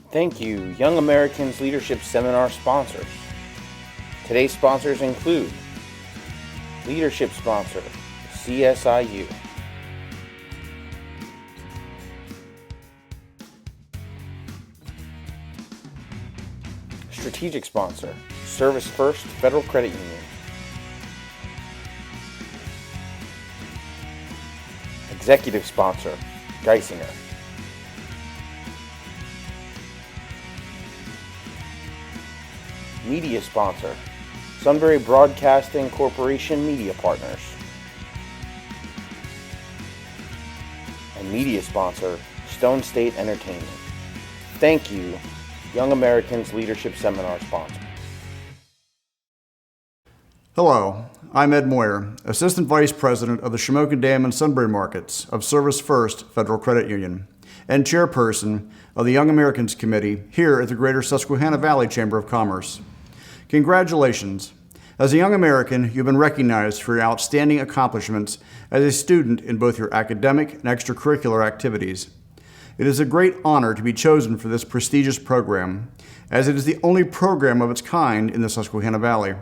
Thank you, Young Americans Leadership Seminar sponsors. Today's sponsors include Leadership sponsor, CSIU. Strategic sponsor, Service First Federal Credit Union. Executive sponsor, Geisinger. Media sponsor, Sunbury Broadcasting Corporation Media Partners. And media sponsor, Stone State Entertainment. Thank you, Young Americans Leadership Seminar sponsor. Hello, I'm Ed Moyer, Assistant Vice President of the Shamokin Dam and Sunbury Markets of Service First Federal Credit Union and Chairperson of the Young Americans Committee here at the Greater Susquehanna Valley Chamber of Commerce. Congratulations. As a young American, you've been recognized for your outstanding accomplishments as a student in both your academic and extracurricular activities. It is a great honor to be chosen for this prestigious program, as it is the only program of its kind in the Susquehanna Valley.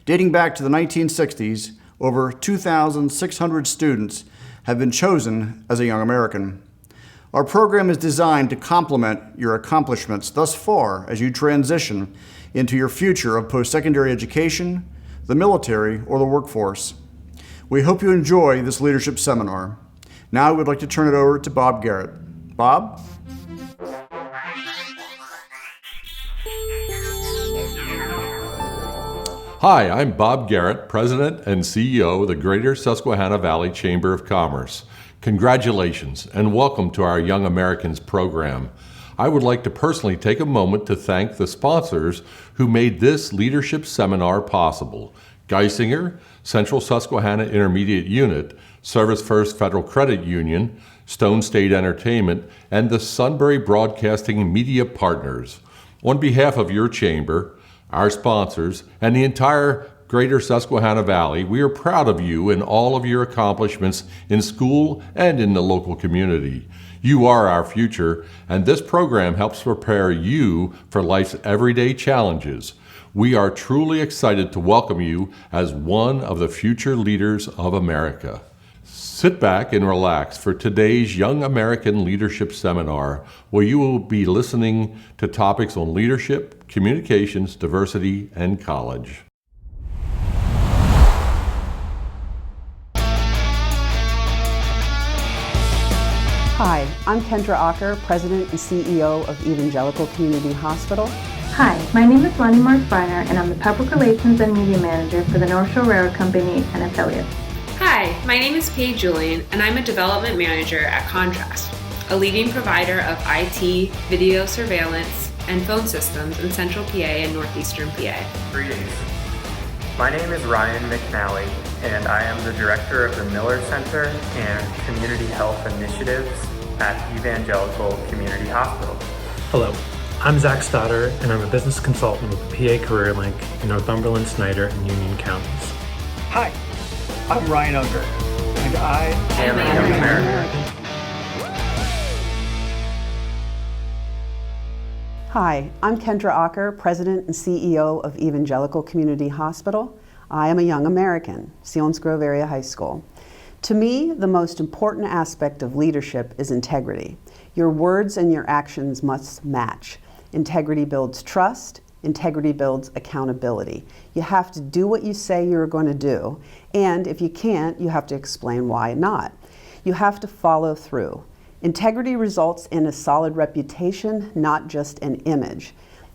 Dating back to the 1960s, over 2,600 students have been chosen as a Young American. Our program is designed to complement your accomplishments thus far as you transition into your future of post-secondary education, the military, or the workforce. We hope you enjoy this leadership seminar. Now I would like to turn it over to Bob Garrett. Bob? Hi, I'm Bob Garrett, President and CEO of the Greater Susquehanna Valley Chamber of Commerce. Congratulations and welcome to our Young Americans program. I would like to personally take a moment to thank the sponsors who made this leadership seminar possible. Geisinger, Central Susquehanna Intermediate Unit, Service First Federal Credit Union, Stone State Entertainment, and the Sunbury Broadcasting Media Partners. On behalf of your chamber, our sponsors, and the entire Greater Susquehanna Valley, we are proud of you and all of your accomplishments in school and in the local community. You are our future, and this program helps prepare you for life's everyday challenges. We are truly excited to welcome you as one of the future leaders of America. Sit back and relax for today's Young American Leadership Seminar, where you will be listening to topics on leadership, communications, diversity, and college. Hi, I'm Kendra Aucker, President and CEO of Evangelical Community Hospital. Hi, my name is Loni Mariz-Briner, and I'm the Public Relations and Media Manager for the North Shore Railroad Company and affiliates. Hi, my name is Paige, and I'm a Development Manager at Contrast, a leading provider of IT, video surveillance, and phone systems in Central PA and Northeastern PA. Greetings. My name is Ryan McNally, and I am the Director of the Miller Center and Community Health Initiatives at Evangelical Community Hospital. Hello, I'm Zach Stotter, and I'm a business consultant with the PA Career Link in Northumberland, Snyder, and Union counties. Hi, I'm Ryan Aucker, and I am a Young American. Hi, I'm Kendra Aucker, President and CEO of Evangelical Community Hospital. I am a Young American, Seals Grove Area High School. To me, the most important aspect of leadership is integrity. Your words and your actions must match. Integrity builds trust. Integrity builds accountability. You have to do what you say you're going to do, and if you can't, you have to explain why not. You have to follow through. Integrity results in a solid reputation, not just an image.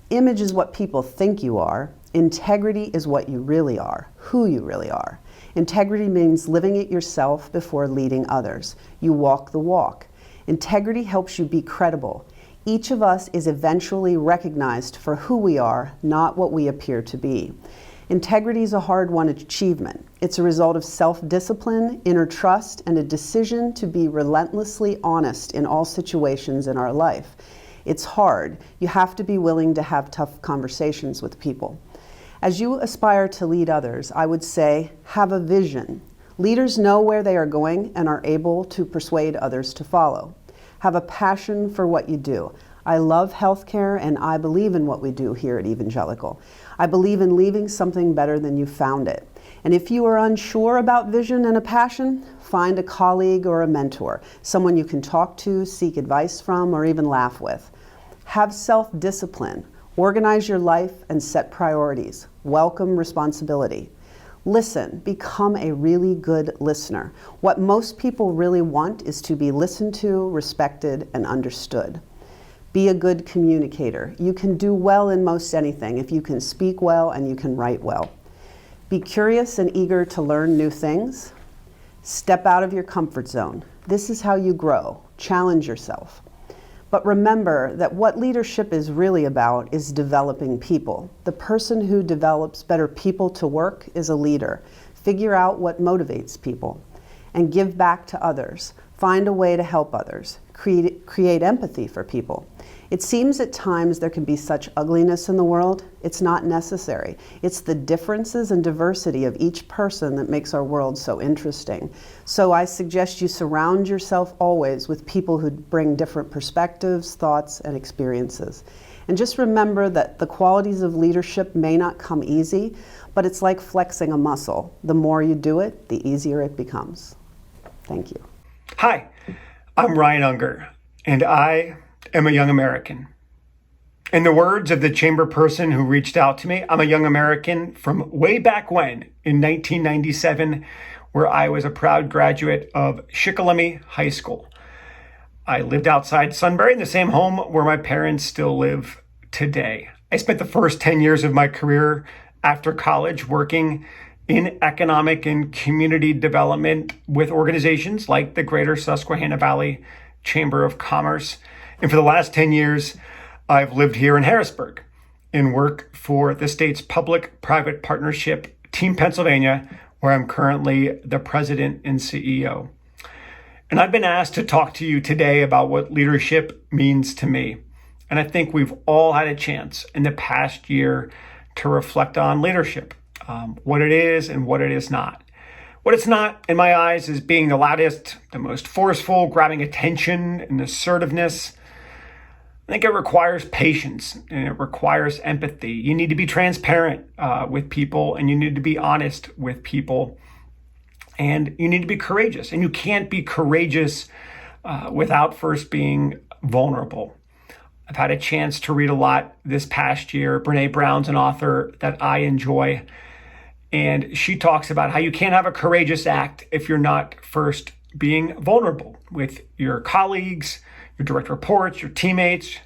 Image is what people think you are. Integrity is what you really are, who you really are. Integrity means living it yourself before leading others. You walk the walk. Integrity helps you be credible. Each of us is eventually recognized for who we are, not what we appear to be. Integrity is a hard-won achievement. It's a result of self-discipline, inner trust, and a decision to be relentlessly honest in all situations in our life. It's hard. You have to be willing to have tough conversations with people. As you aspire to lead others, I would say, have a vision. Leaders know where they are going and are able to persuade others to follow. Have a passion for what you do. I love healthcare, and I believe in what we do here at Evangelical. I believe in leaving something better than you found it. And if you are unsure about vision and a passion, find a colleague or a mentor, someone you can talk to, seek advice from, or even laugh with. Have self-discipline. Organize your life and set priorities. Welcome responsibility. Listen, become a really good listener. What most people really want is to be listened to, respected, and understood. Be a good communicator. You can do well in most anything if you can speak well and you can write well. Be curious and eager to learn new things. Step out of your comfort zone. This is how you grow. Challenge yourself. But remember that what leadership is really about is developing people. The person who develops better people to work is a leader. Figure out what motivates people and give back to others. Find a way to help others. Create empathy for people. It seems at times there can be such ugliness in the world. It's not necessary. It's the differences and diversity of each person that makes our world so interesting. So I suggest you surround yourself always with people who bring different perspectives, thoughts, and experiences. And just remember that the qualities of leadership may not come easy, but it's like flexing a muscle. The more you do it, the easier it becomes. Thank you. Hi, I'm Ryan Unger, and I am a young American. In the words of the chamber person who reached out to me, I'm a young American from way back when, in 1997, where I was a proud graduate of Shikellamy High School. I lived outside Sunbury in the same home where my parents still live today. I spent the first 10 years of my career after college working in economic and community development with organizations like the Greater Susquehanna Valley Chamber of Commerce. And for the last 10 years, I've lived here in Harrisburg and work for the state's public-private partnership, Team Pennsylvania, where I'm currently the president and CEO. And I've been asked to talk to you today about what leadership means to me. And I think we've all had a chance in the past year to reflect on leadership, what it is and what it is not. What it's not, in my eyes, is being the loudest, the most forceful, grabbing attention and assertiveness. I think it requires patience and it requires empathy. You need to be transparent with people, and you need to be honest with people, and you need to be courageous. And you can't be courageous without first being vulnerable. I've had a chance to read a lot this past year. Brene Brown's an author that I enjoy, and she talks about how you can't have a courageous act if you're not first being vulnerable with your colleagues, your direct reports, your teammates.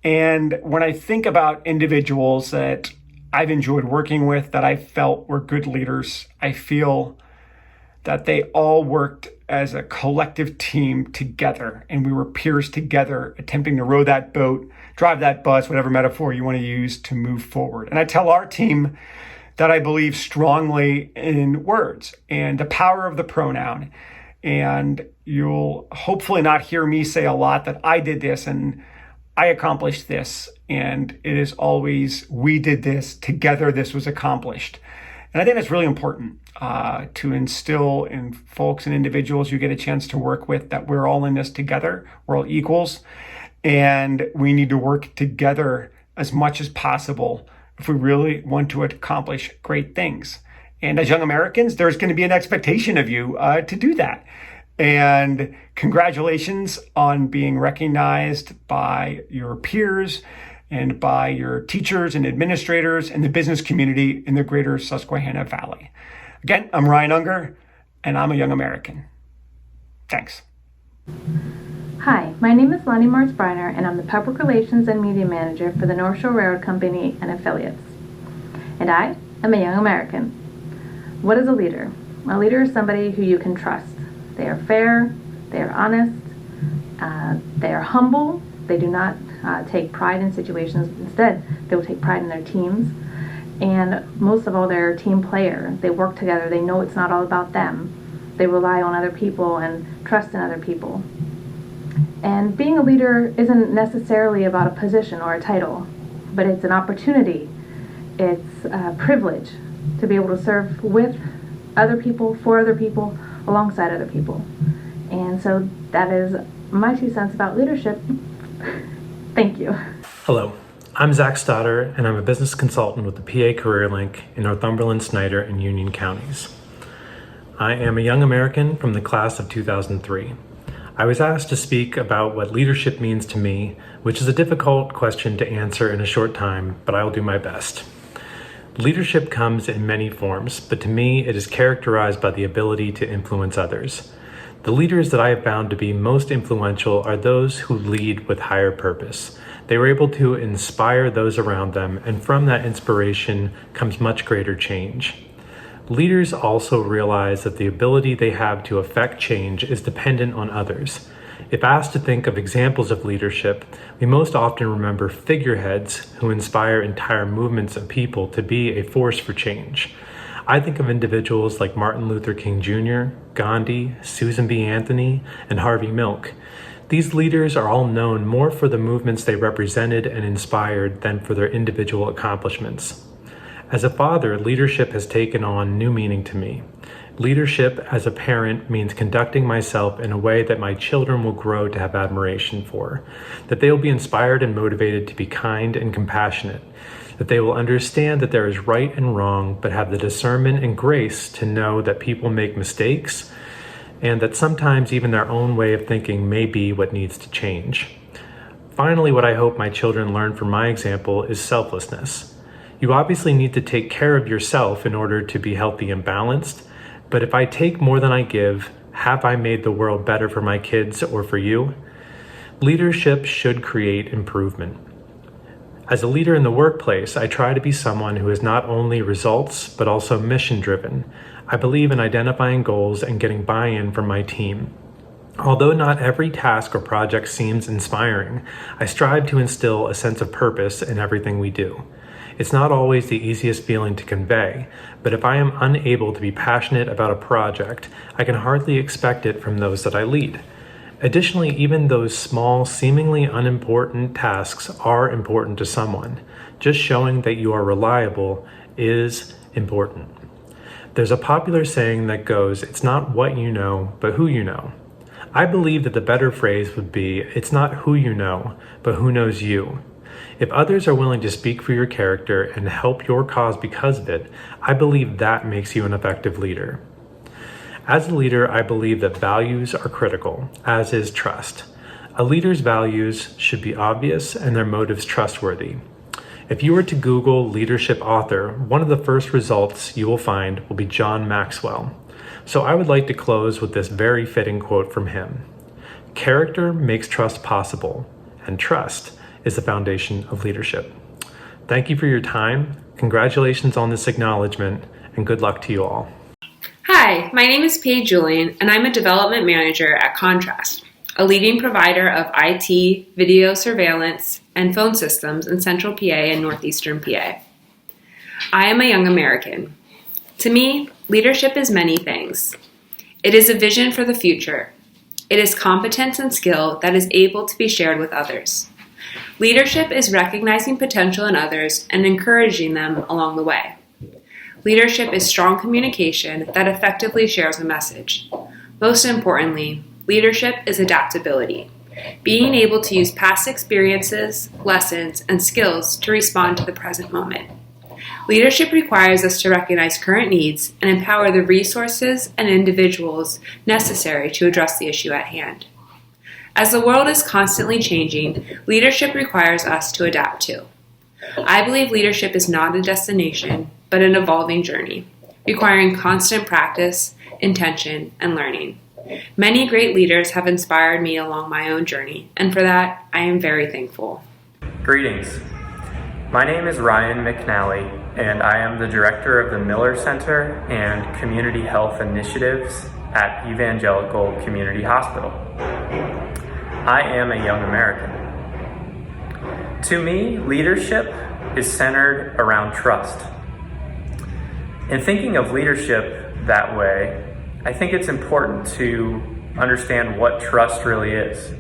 And when I think about individuals that I've enjoyed working with, that I felt were good leaders, I feel that they all worked as a collective team together, and we were peers together, attempting to row that boat, drive that bus, whatever metaphor you want to use, to move forward. And I tell our team that I believe strongly in words and the power of the pronoun. And you'll hopefully not hear me say a lot that I did this and I accomplished this. And it is always, we did this together, this was accomplished. And I think that's really important to instill in folks and individuals you get a chance to work with, that we're all in this together, we're all equals, and we need to work together as much as possible if we really want to accomplish great things. And as young Americans, there's going to be an expectation of you to do that. And congratulations on being recognized by your peers and by your teachers and administrators and the business community in the Greater Susquehanna Valley. Again, I'm Ryan Unger, and I'm a young American. Thanks. Hi, my name is Loni Mariz-Briner, and I'm the Public Relations and Media Manager for the North Shore Railroad Company and affiliates. And I am a young American. What is a leader? A leader is somebody who you can trust. They are fair, they are honest, they are humble, they do not take pride in situations. Instead, they will take pride in their teams. And most of all, they're a team player. They work together, they know it's not all about them. They rely on other people and trust in other people. And being a leader isn't necessarily about a position or a title, but it's an opportunity. It's a privilege to be able to serve with other people, for other people, alongside other people. And so that is my 2 cents about leadership. Thank you. Hello, I'm Zach Stotter, and I'm a business consultant with the PA CareerLink in Northumberland, Snyder, and Union counties. I am a young American from the class of 2003. I was asked to speak about what leadership means to me, which is a difficult question to answer in a short time, but I will do my best. Leadership comes in many forms, but to me it is characterized by the ability to influence others. The leaders that I have found to be most influential are those who lead with higher purpose. They were able to inspire those around them, and from that inspiration comes much greater change. Leaders also realize that the ability they have to affect change is dependent on others. If asked to think of examples of leadership, we most often remember figureheads who inspire entire movements of people to be a force for change. I think of individuals like Martin Luther King Jr., Gandhi, Susan B. Anthony, and Harvey Milk. These leaders are all known more for the movements they represented and inspired than for their individual accomplishments. As a father, leadership has taken on new meaning to me. Leadership as a parent means conducting myself in a way that my children will grow to have admiration for, that they will be inspired and motivated to be kind and compassionate, that they will understand that there is right and wrong, but have the discernment and grace to know that people make mistakes, and that sometimes even their own way of thinking may be what needs to change. Finally, what I hope my children learn from my example is selflessness. You obviously need to take care of yourself in order to be healthy and balanced, but if I take more than I give, have I made the world better for my kids or for you? Leadership should create improvement. As a leader in the workplace, I try to be someone who is not only results, but also mission-driven. I believe in identifying goals and getting buy-in from my team. Although not every task or project seems inspiring, I strive to instill a sense of purpose in everything we do. It's not always the easiest feeling to convey, but if I am unable to be passionate about a project, I can hardly expect it from those that I lead. Additionally, even those small, seemingly unimportant tasks are important to someone. Just showing that you are reliable is important. There's a popular saying that goes, "It's not what you know, but who you know." I believe that the better phrase would be, "It's not who you know, but who knows you." If others are willing to speak for your character and help your cause because of it, I believe that makes you an effective leader. As a leader, I believe that values are critical, as is trust. A leader's values should be obvious and their motives trustworthy. If you were to Google leadership author, one of the first results you will find will be John Maxwell. So I would like to close with this very fitting quote from him. "Character makes trust possible, and trust is the foundation of leadership." Thank you for your time. Congratulations on this acknowledgement, and good luck to you all. Hi, my name is Paige, and I'm a development manager at Contrast, a leading provider of IT, video surveillance, and phone systems in Central PA and Northeastern PA. I am a young American. To me, leadership is many things. It is a vision for the future. It is competence and skill that is able to be shared with others. Leadership is recognizing potential in others and encouraging them along the way. Leadership is strong communication that effectively shares a message. Most importantly, leadership is adaptability, being able to use past experiences, lessons, and skills to respond to the present moment. Leadership requires us to recognize current needs and empower the resources and individuals necessary to address the issue at hand. As the world is constantly changing, leadership requires us to adapt to. I believe leadership is not a destination, but an evolving journey, requiring constant practice, intention, and learning. Many great leaders have inspired me along my own journey, and for that, I am very thankful. Greetings. My name is Ryan McNally, and I am the director of the Miller Center and Community Health Initiatives at Evangelical Community Hospital. I am a young American. To me, leadership is centered around trust. In thinking of leadership that way, I think it's important to understand what trust really is.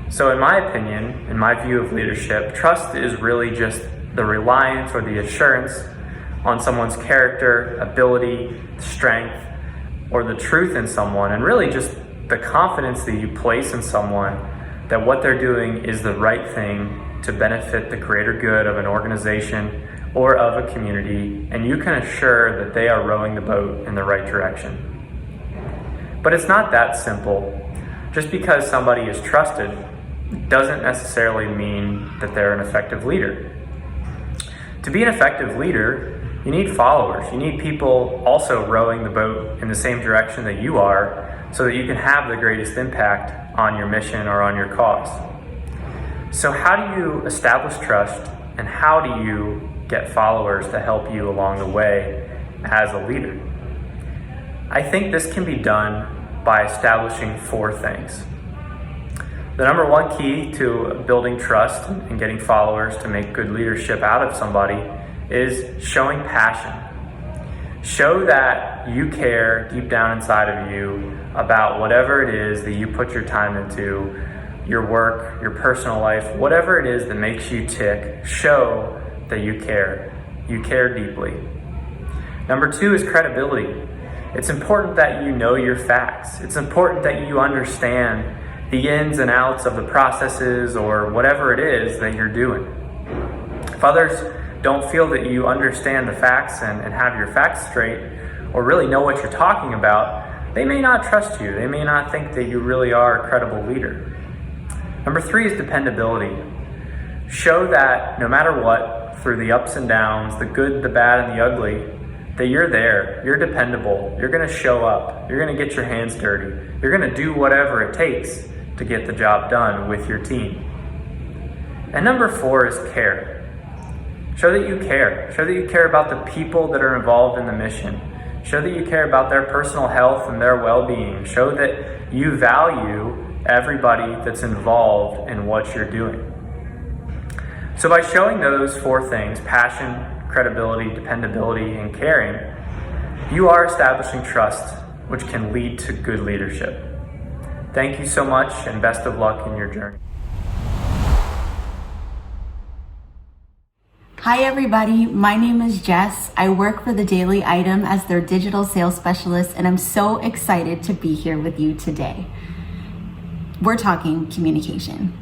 So in my opinion, in my view of leadership, trust is really just the reliance or the assurance on someone's character, ability, strength, or the truth in someone, and really just the confidence that you place in someone that what they're doing is the right thing to benefit the greater good of an organization or of a community, and you can assure that they are rowing the boat in the right direction. But it's not that simple. Just because somebody is trusted doesn't necessarily mean that they're an effective leader. To be an effective leader, you need followers. You need people also rowing the boat in the same direction that you are, so that you can have the greatest impact on your mission or on your cause. So how do you establish trust, and how do you get followers to help you along the way as a leader? I think this can be done by establishing 4 things. The number one key to building trust and getting followers to make good leadership out of somebody is showing passion. Show that you care deep down inside of you about whatever it is that you put your time into, your work, your personal life, whatever it is that makes you tick. Show that you care. You care deeply. Number 2 is credibility. It's important that you know your facts. It's important that you understand the ins and outs of the processes or whatever it is that you're doing. If others don't feel that you understand the facts and have your facts straight, or really know what you're talking about, they may not trust you. They may not think that you really are a credible leader. Number 3 is dependability. Show that no matter what, through the ups and downs, the good, the bad, and the ugly, that you're there, you're dependable, you're gonna show up, you're gonna get your hands dirty, you're gonna do whatever it takes to get the job done with your team. And number 4 is care. Show that you care. Show that you care about the people that are involved in the mission. Show that you care about their personal health and their well-being. Show that you value everybody that's involved in what you're doing. So by showing those 4 things, passion, credibility, dependability, and caring, you are establishing trust, which can lead to good leadership. Thank you so much, and best of luck in your journey. Hi everybody, my name is Jess. I work for the Daily Item as their digital sales specialist, and I'm so excited to be here with you today. We're talking communication.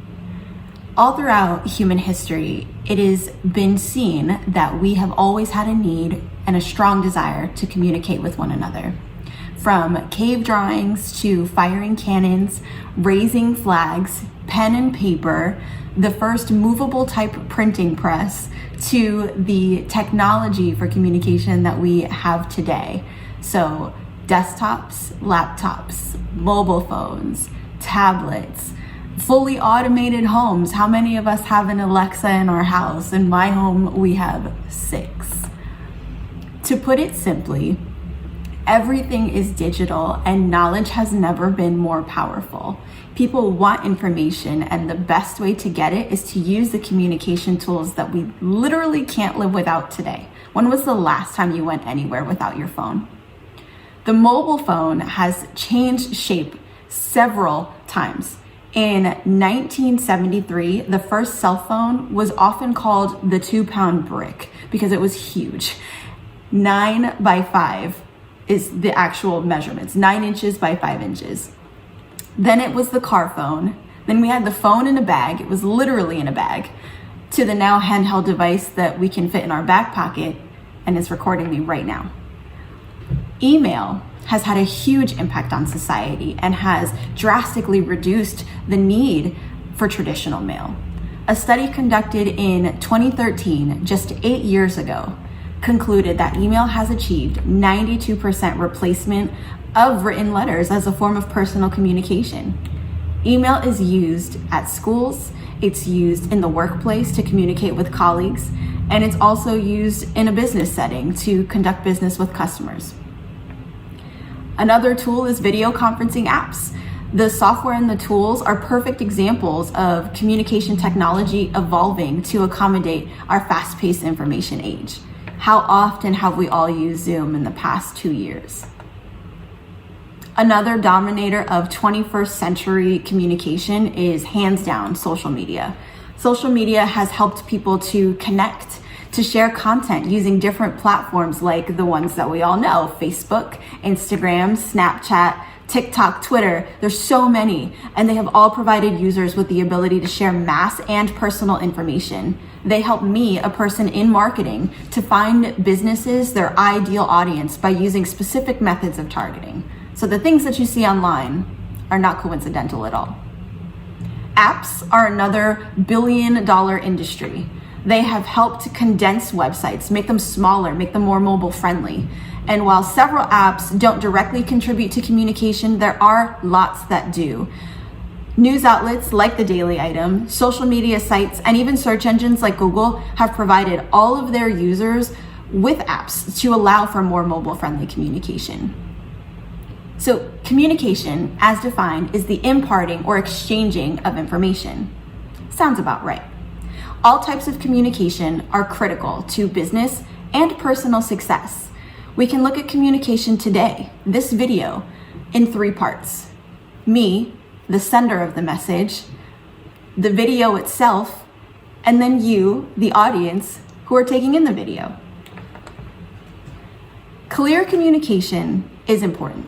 All throughout human history, it has been seen that we have always had a need and a strong desire to communicate with one another. From cave drawings to firing cannons, raising flags, pen and paper, the first movable type printing press, to the technology for communication that we have today. So desktops, laptops, mobile phones, tablets, fully automated homes. How many of us have an Alexa in our house? In my home, we have 6. To put it simply, everything is digital and knowledge has never been more powerful. People want information, and the best way to get it is to use the communication tools that we literally can't live without today. When was the last time you went anywhere without your phone? The mobile phone has changed shape several times. In 1973, the first cell phone was often called the 2-pound brick because it was huge. 9 by 5 is the actual measurements, 9 inches by 5 inches. Then it was the car phone. Then we had the phone in a bag. It was literally in a bag, to the now handheld device that we can fit in our back pocket and is recording me right now. Email has had a huge impact on society and has drastically reduced the need for traditional mail. A study conducted in 2013, just 8 years ago, concluded that email has achieved 92% replacement of written letters as a form of personal communication. Email is used at schools, it's used in the workplace to communicate with colleagues, and it's also used in a business setting to conduct business with customers. Another tool is video conferencing apps. The software and the tools are perfect examples of communication technology evolving to accommodate our fast-paced information age. How often have we all used Zoom in the past 2 years? Another dominator of 21st century communication is hands down social media. Social media has helped people to connect, to share content using different platforms like the ones that we all know: Facebook, Instagram, Snapchat, TikTok, Twitter, there's so many, and they have all provided users with the ability to share mass and personal information. They help me, a person in marketing, to find businesses their ideal audience by using specific methods of targeting. So the things that you see online are not coincidental at all. Apps are another billion-dollar industry. They have helped to condense websites, make them smaller, make them more mobile friendly. And while several apps don't directly contribute to communication, there are lots that do. News outlets like the Daily Item, social media sites, and even search engines like Google have provided all of their users with apps to allow for more mobile-friendly communication. So communication, as defined, is the imparting or exchanging of information. Sounds about right. All types of communication are critical to business and personal success. We can look at communication today, this video, in 3 parts. Me, the sender of the message, the video itself, and then you, the audience, who are taking in the video. Clear communication is important.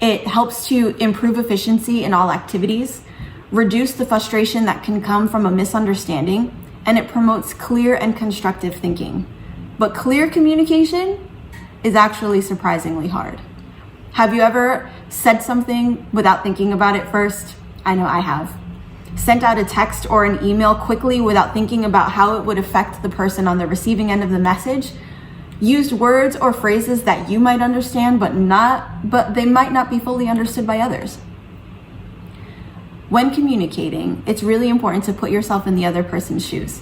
It helps to improve efficiency in all activities, reduce the frustration that can come from a misunderstanding, and it promotes clear and constructive thinking. But clear communication is actually surprisingly hard. Have you ever said something without thinking about it first? I know I have. Sent out a text or an email quickly without thinking about how it would affect the person on the receiving end of the message? Used words or phrases that you might understand, but they might not be fully understood by others. When communicating, it's really important to put yourself in the other person's shoes.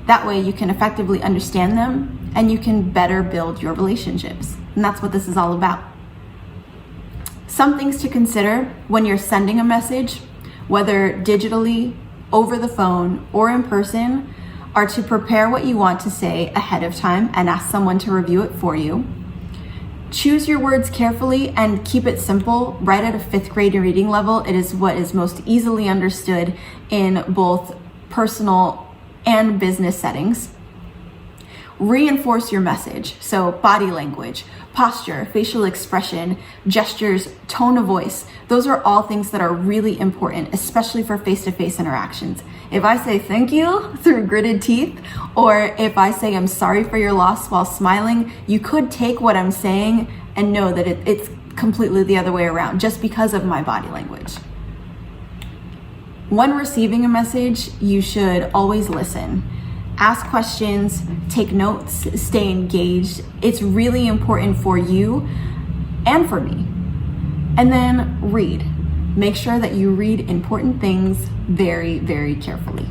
That way you can effectively understand them and you can better build your relationships. And that's what this is all about. Some things to consider when you're sending a message, whether digitally, over the phone, or in person, are to prepare what you want to say ahead of time and ask someone to review it for you. Choose your words carefully and keep it simple. Right at a 5th grade reading level, it is what is most easily understood in both personal and business settings. Reinforce your message. So body language, posture, facial expression, gestures, tone of voice. Those are all things that are really important, especially for face-to-face interactions. If I say thank you through gritted teeth, or if I say I'm sorry for your loss while smiling, you could take what I'm saying and know that it's completely the other way around just because of my body language. When receiving a message, you should always listen. Ask questions, take notes, stay engaged. It's really important for you and for me. And then read. Make sure that you read important things very, very carefully.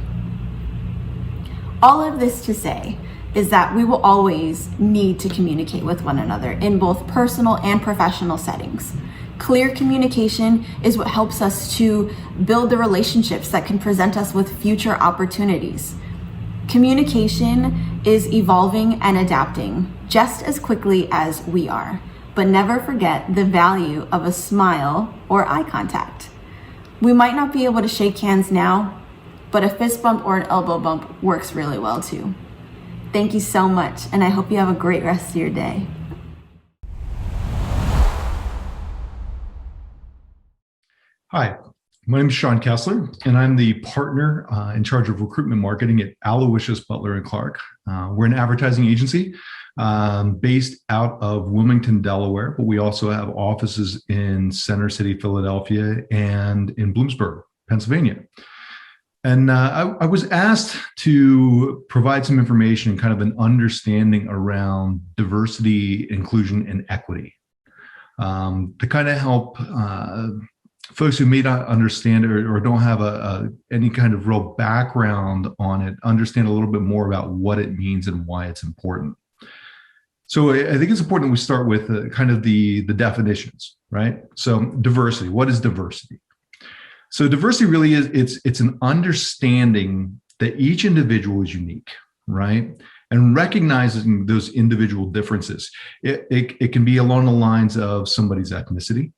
All of this to say is that we will always need to communicate with one another in both personal and professional settings. Clear communication is what helps us to build the relationships that can present us with future opportunities. Communication is evolving and adapting just as quickly as we are, but never forget the value of a smile or eye contact. We might not be able to shake hands now, but a fist bump or an elbow bump works really well too. Thank you so much, and I hope you have a great rest of your day. Hi, my name is Shawn Kessler, and I'm the partner in charge of recruitment marketing at Aloyal, Butler and Clark. We're an advertising agency based out of Wilmington, Delaware, but we also have offices in Center City, Philadelphia, and in Bloomsburg, Pennsylvania. And I was asked to provide some information, kind of an understanding around diversity, inclusion, and equity to kind of help folks who may not understand or don't have any kind of real background on it understand a little bit more about what it means and why it's important. So I think it's important we start with kind of the definitions, right? So diversity, what is diversity? So diversity really is, it's an understanding that each individual is unique, right? And recognizing those individual differences. It can be along the lines of somebody's ethnicity,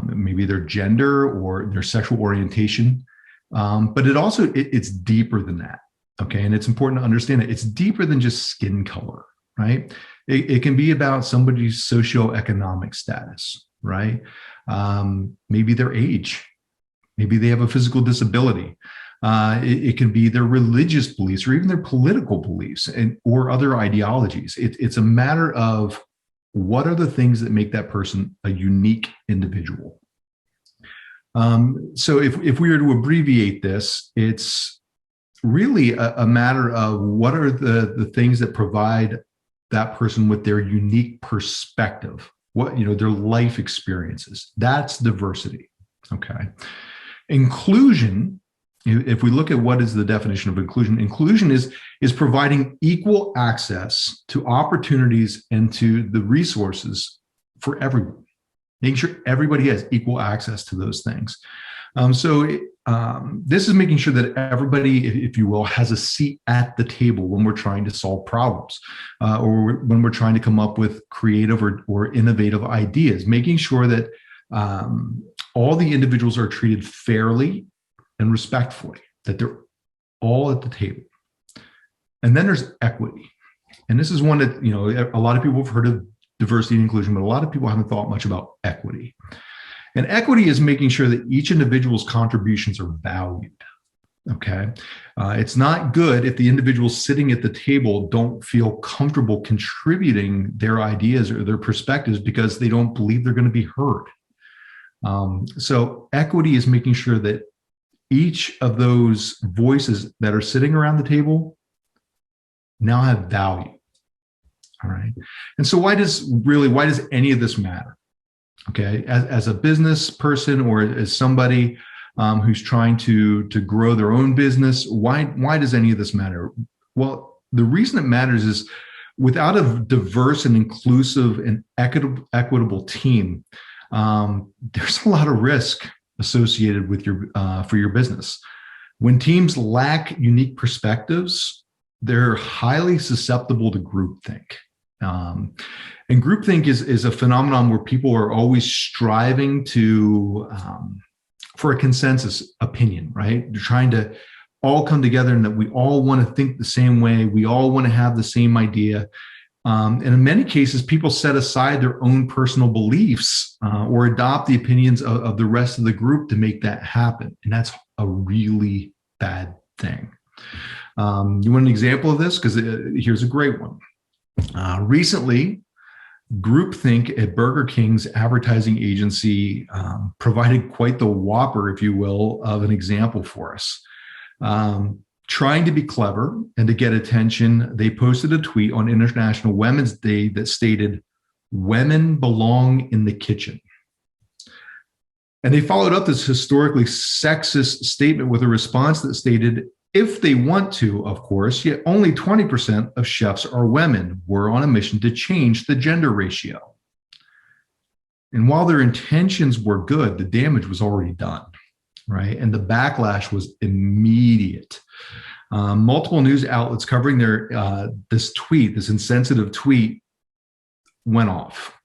maybe their gender or their sexual orientation, but it's deeper than that, okay? And it's important to understand that it's deeper than just skin color, right? It can be about somebody's socioeconomic status, right? Maybe their age, maybe they have a physical disability. It can be their religious beliefs or even their political beliefs or other ideologies. It's a matter of what are the things that make that person a unique individual. So if we were to abbreviate this, it's really a matter of what are the things that provide that person with their unique perspective, their life experiences. That's diversity. Okay. Inclusion, if we look at what is the definition of inclusion is providing equal access to opportunities and to the resources for everyone, making sure everybody has equal access to those things. This is making sure that everybody, if you will, has a seat at the table when we're trying to solve problems or when we're trying to come up with creative or innovative ideas, making sure that all the individuals are treated fairly and respectfully, that they're all at the table. And then there's equity. And this is one that, a lot of people have heard of diversity and inclusion, but a lot of people haven't thought much about equity. And equity is making sure that each individual's contributions are valued. Okay. It's not good if the individuals sitting at the table don't feel comfortable contributing their ideas or their perspectives because they don't believe they're going to be heard. So equity is making sure that each of those voices that are sitting around the table now have value. All right. And so why does any of this matter? Okay. As a business person or as somebody who's trying to grow their own business, why does any of this matter? Well, the reason it matters is without a diverse and inclusive and equitable team, there's a lot of risk associated with for your business. When teams lack unique perspectives, they're highly susceptible to groupthink. And groupthink is a phenomenon where people are always striving for a consensus opinion, right? They're trying to all come together and that we all want to think the same way. We all want to have the same idea. And in many cases, people set aside their own personal beliefs or adopt the opinions of the rest of the group to make that happen. And that's a really bad thing. You want an example of this? Because here's a great one. Recently, groupthink at Burger King's advertising agency provided quite the whopper, if you will, of an example for us. Trying to be clever and to get attention, they posted a tweet on International Women's Day that stated, "Women belong in the kitchen." And they followed up this historically sexist statement with a response that stated, "If they want to, of course, yet only 20% of chefs are women. We're on a mission to change the gender ratio." And while their intentions were good, the damage was already done, right? And the backlash was immediate. Multiple news outlets covering this insensitive tweet, went off,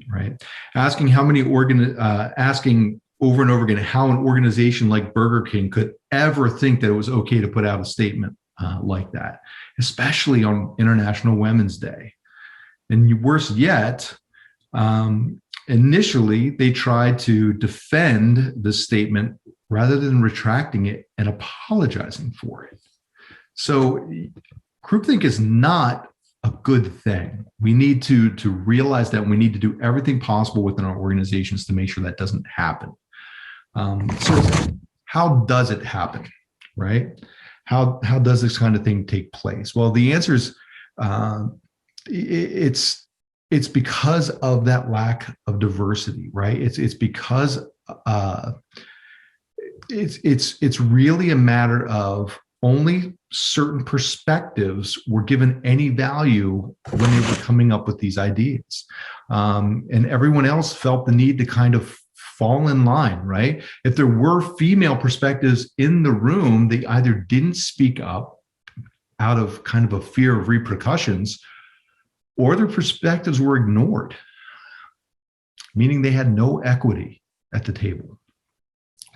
right? Asking asking over and over again how an organization like Burger King could ever think that it was okay to put out a statement like that, especially on International Women's Day. And worse yet, initially they tried to defend the statement rather than retracting it and apologizing for it. So groupthink is not a good thing. We need to realize that we need to do everything possible within our organizations to make sure that doesn't happen. So how does it happen, right? How does this kind of thing take place? Well, the answer is it's because of that lack of diversity, right? It's because it's really a matter of only certain perspectives were given any value when they were coming up with these ideas. And everyone else felt the need to kind of fall in line, right? If there were female perspectives in the room, they either didn't speak up out of kind of a fear of repercussions, or their perspectives were ignored, meaning they had no equity at the table,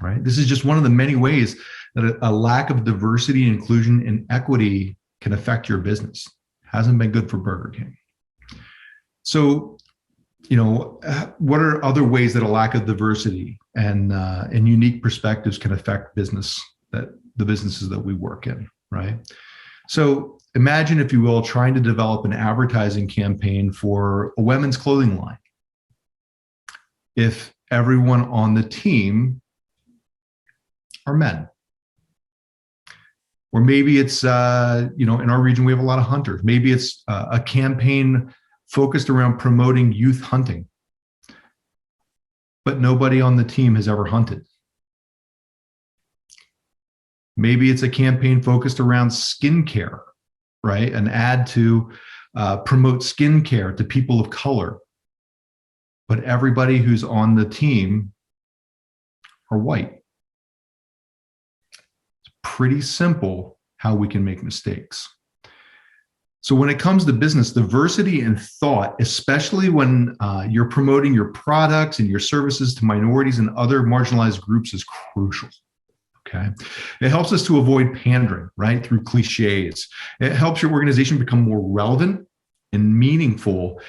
right? This is just one of the many ways that a lack of diversity, inclusion, and equity can affect your business. Hasn't been good for Burger King. So what are other ways that a lack of diversity and unique perspectives can affect the businesses that we work in, right? So imagine, if you will, trying to develop an advertising campaign for a women's clothing line. If everyone on the team are men. Or maybe it's, in our region, we have a lot of hunters. Maybe it's a campaign focused around promoting youth hunting, but nobody on the team has ever hunted. Maybe it's a campaign focused around skincare, right? An ad to promote skincare to people of color, but everybody who's on the team are white. It's pretty simple how we can make mistakes. So when it comes to business, diversity in thought, especially when you're promoting your products and your services to minorities and other marginalized groups, is crucial. Okay. It helps us to avoid pandering, right, through cliches. It helps your organization become more relevant and meaningful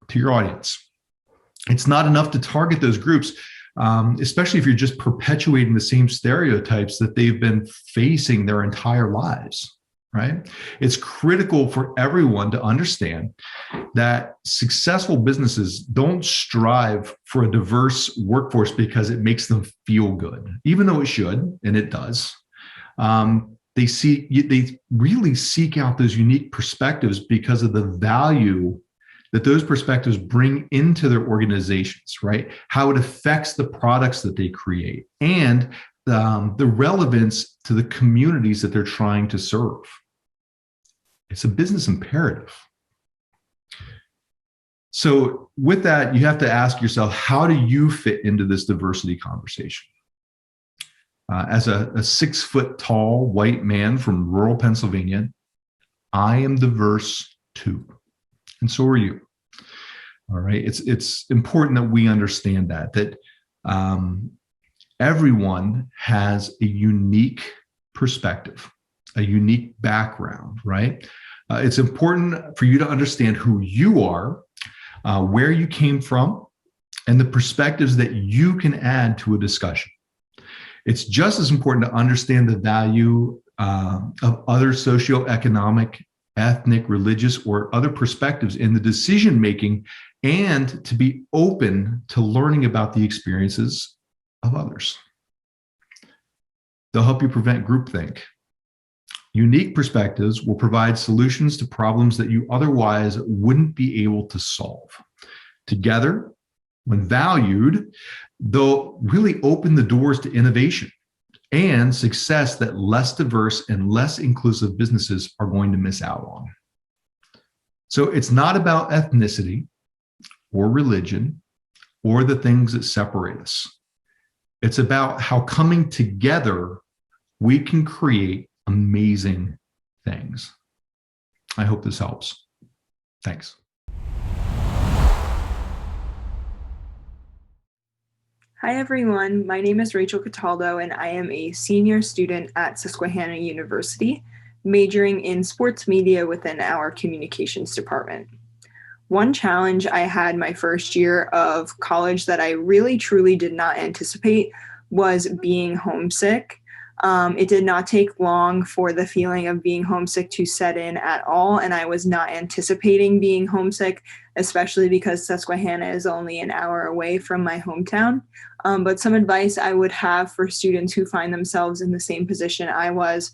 to your audience. It's not enough to target those groups, especially if you're just perpetuating the same stereotypes that they've been facing their entire lives, right? It's critical for everyone to understand that successful businesses don't strive for a diverse workforce because it makes them feel good, even though it should, and it does. They really seek out those unique perspectives because of the value that those perspectives bring into their organizations, right? How it affects the products that they create and the relevance to the communities that they're trying to serve. It's a business imperative. So with that, you have to ask yourself, how do you fit into this diversity conversation? As a 6-foot-tall white man from rural Pennsylvania, I am diverse too. And so are you. All right. It's important that we understand that everyone has a unique perspective, a unique background, right? It's important for you to understand who you are, where you came from, and the perspectives that you can add to a discussion. It's just as important to understand the value of other socioeconomic, ethnic, religious, or other perspectives in the decision-making, and to be open to learning about the experiences of others. They'll help you prevent groupthink. Unique perspectives will provide solutions to problems that you otherwise wouldn't be able to solve. Together, when valued, they'll really open the doors to innovation and success that less diverse and less inclusive businesses are going to miss out on. So it's not about ethnicity or religion or the things that separate us. It's about how coming together we can create amazing things. I hope this helps. Thanks. Hi everyone, my name is Rachael Cataldo and I am a senior student at Susquehanna University, majoring in sports media within our communications department. One challenge I had my first year of college that I really truly did not anticipate was being homesick. It did not take long for the feeling of being homesick to set in at all, and I was not anticipating being homesick, especially because Susquehanna is only an hour away from my hometown. But some advice I would have for students who find themselves in the same position I was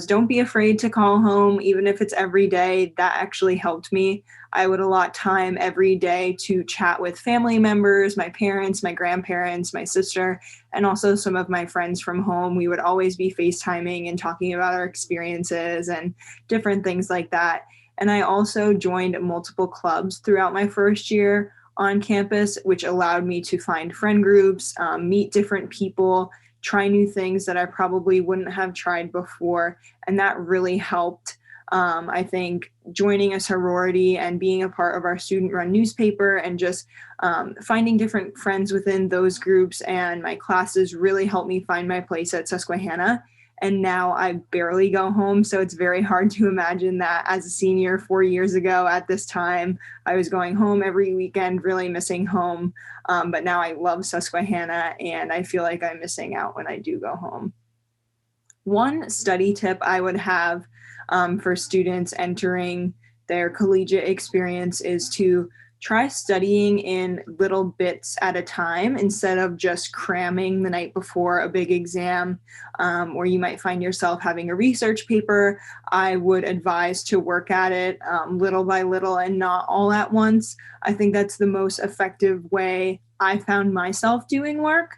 don't be afraid to call home, even if it's every day. That actually helped me. I would allot time every day to chat with family members, my parents, my grandparents, my sister, and also some of my friends from home. We would always be FaceTiming and talking about our experiences and different things like that. And I also joined multiple clubs throughout my first year on campus, which allowed me to find friend groups, meet different people, try new things that I probably wouldn't have tried before. And that really helped. I think joining a sorority and being a part of our student-run newspaper and just finding different friends within those groups and my classes really helped me find my place at Susquehanna. and now I barely go home. So it's very hard to imagine that as a senior 4 years ago at this time, I was going home every weekend, really missing home. But now I love Susquehanna, and I feel like I'm missing out when I do go home. One study tip I would have for students entering their collegiate experience is to try studying in little bits at a time instead of just cramming the night before a big exam, or you might find yourself having a research paper. I would advise to work at it little by little and not all at once. I think that's the most effective way I found myself doing work.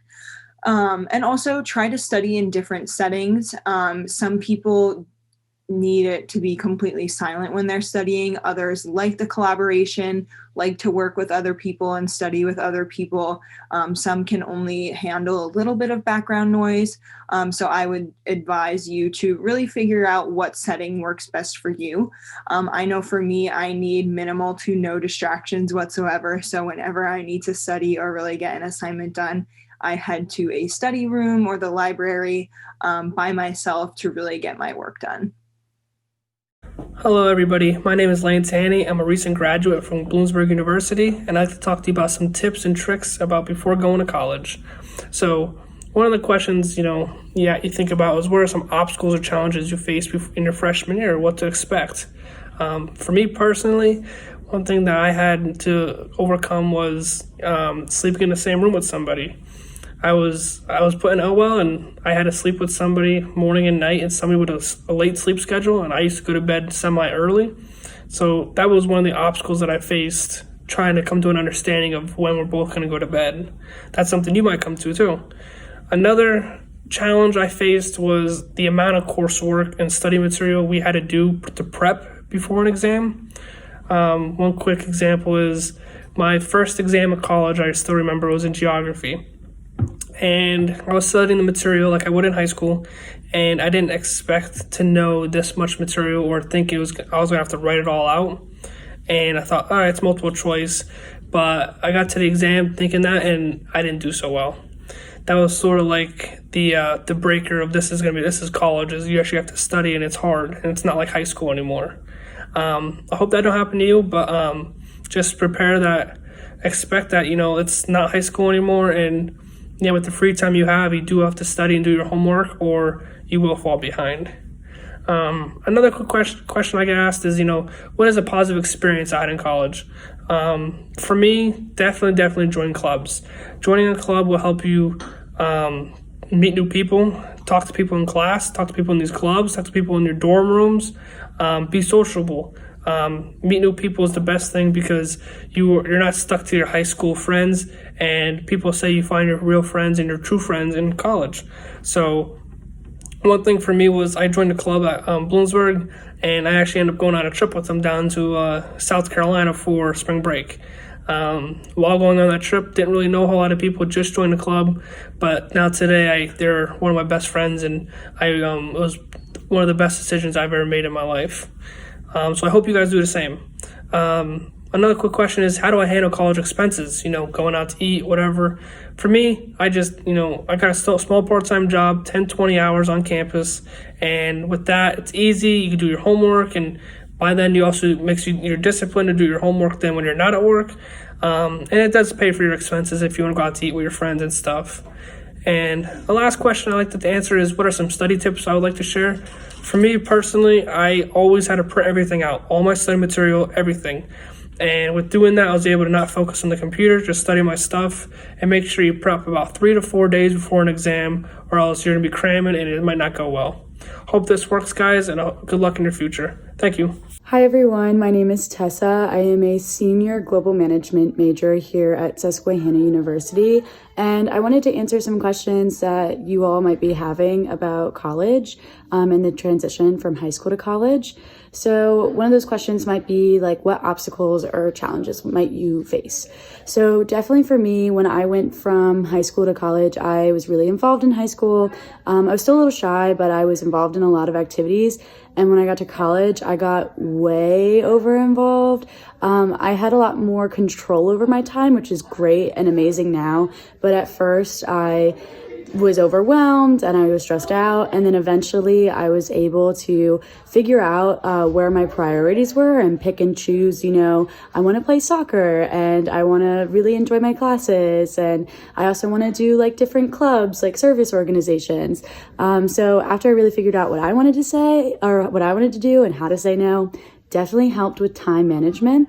And also try to study in different settings. Some people need it to be completely silent when they're studying. Others like the collaboration, like to work with other people and study with other people. Some can only handle a little bit of background noise. So I would advise you to really figure out what setting works best for you. I know for me, I need minimal to no distractions whatsoever. So whenever I need to study or really get an assignment done, I head to a study room or the library by myself to really get my work done. Hello everybody, my name is Tanney. I'm a recent graduate from Bloomsburg University, and I'd like to talk to you about some tips and tricks about before going to college. So one of the questions, you think about is what are some obstacles or challenges you face in your freshman year, what to expect. For me personally, one thing that I had to overcome was sleeping in the same room with somebody. I was put in Aloyal, and I had to sleep with somebody morning and night, and somebody with a late sleep schedule, and I used to go to bed semi-early. So that was one of the obstacles that I faced, trying to come to an understanding of when we're both going to go to bed. That's something you might come to too. Another challenge I faced was the amount of coursework and study material we had to do to prep before an exam. One quick example is my first exam at college, I still remember, was in geography. And I was studying the material like I would in high school, and I didn't expect to know this much material or think I was going to have to write it all out. And I thought, all right, it's multiple choice. But I got to the exam thinking that, and I didn't do so well. That was sort of like the breaker of this is college, is you actually have to study, and it's hard, and it's not like high school anymore. I hope that don't happen to you, but just prepare that, expect that, it's not high school anymore, and with the free time you have, you do have to study and do your homework, or you will fall behind. Another quick question I get asked is, what is a positive experience I had in college? For me, definitely join clubs. Joining a club will help you meet new people, talk to people in class, talk to people in these clubs, talk to people in your dorm rooms, be sociable. Meet new people is the best thing because you're not stuck to your high school friends, and people say you find your real friends and your true friends in college. So one thing for me was I joined a club at Bloomsburg, and I actually ended up going on a trip with them down to South Carolina for spring break. While going on that trip, didn't really know a whole lot of people, just joined the club, but now today they're one of my best friends, and it was one of the best decisions I've ever made in my life. So I hope you guys do the same. Another quick question is, how do I handle college expenses? Going out to eat, whatever. For me, I just, I got a small part-time job, 10, 20 hours on campus. And with that, it's easy. You can do your homework. And by then, you're disciplined to do your homework then when you're not at work. And it does pay for your expenses if you want to go out to eat with your friends and stuff. And the last question I like to answer is, what are some study tips I would like to share? For me personally, I always had to print everything out, all my study material, everything. And with doing that, I was able to not focus on the computer, just study my stuff, and make sure you prep about 3 to 4 days before an exam, or else you're going to be cramming and it might not go well. Hope this works, guys, and good luck in your future. Thank you. Hi, everyone. My name is Tessa. I am a senior global management major here at Susquehanna University, and I wanted to answer some questions that you all might be having about college and the transition from high school to college. So one of those questions might be like, what obstacles or challenges might you face? So definitely for me, when I went from high school to college, I was really involved in high school. I was still a little shy, but I was involved in a lot of activities. And when I got to college, I got way over involved. I had a lot more control over my time, which is great and amazing now. But at first, I was overwhelmed and I was stressed out. And then eventually I was able to figure out where my priorities were and pick and choose, I want to play soccer and I want to really enjoy my classes. And I also want to do like different clubs, like service organizations. So after I really figured out what I wanted to say or what I wanted to do and how to say no, definitely helped with time management.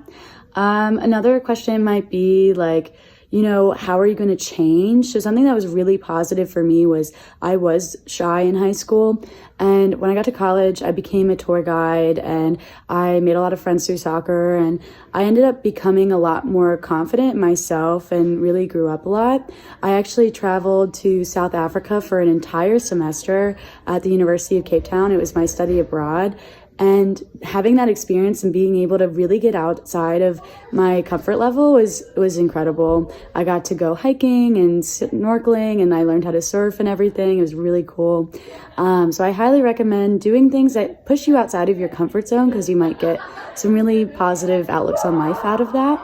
Another question might be like, how are you going to change? So something that was really positive for me was I was shy in high school. And when I got to college, I became a tour guide and I made a lot of friends through soccer. And I ended up becoming a lot more confident in myself and really grew up a lot. I actually traveled to South Africa for an entire semester at the University of Cape Town. It was my study abroad. And having that experience and being able to really get outside of my comfort level was incredible. I got to go hiking and snorkeling and I learned how to surf and everything. It was really cool. So I highly recommend doing things that push you outside of your comfort zone because you might get some really positive outlooks on life out of that.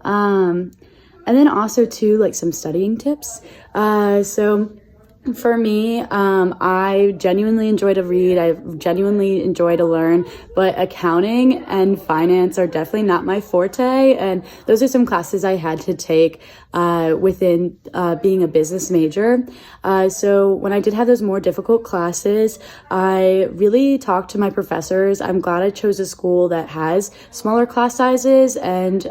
And then also too, like some studying tips. For me, I genuinely enjoy to read. I genuinely enjoy to learn, but accounting and finance are definitely not my forte. And those are some classes I had to take within being a business major. So when I did have those more difficult classes, I really talked to my professors. I'm glad I chose a school that has smaller class sizes and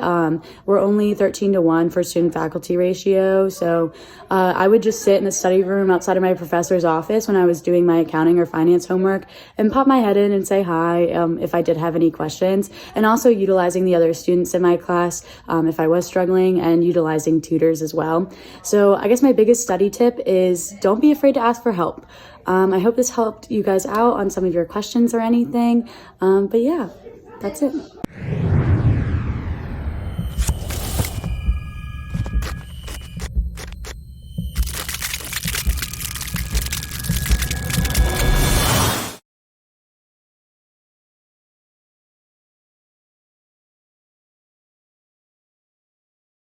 we're only 13-1 for student faculty ratio. So I would just sit in the study room outside of my professor's office when I was doing my accounting or finance homework and pop my head in and say hi if I did have any questions, and also utilizing the other students in my class if I was struggling, and utilizing tutors as well. So I guess my biggest study tip is don't be afraid to ask for help. I hope this helped you guys out on some of your questions or anything. But yeah, that's it.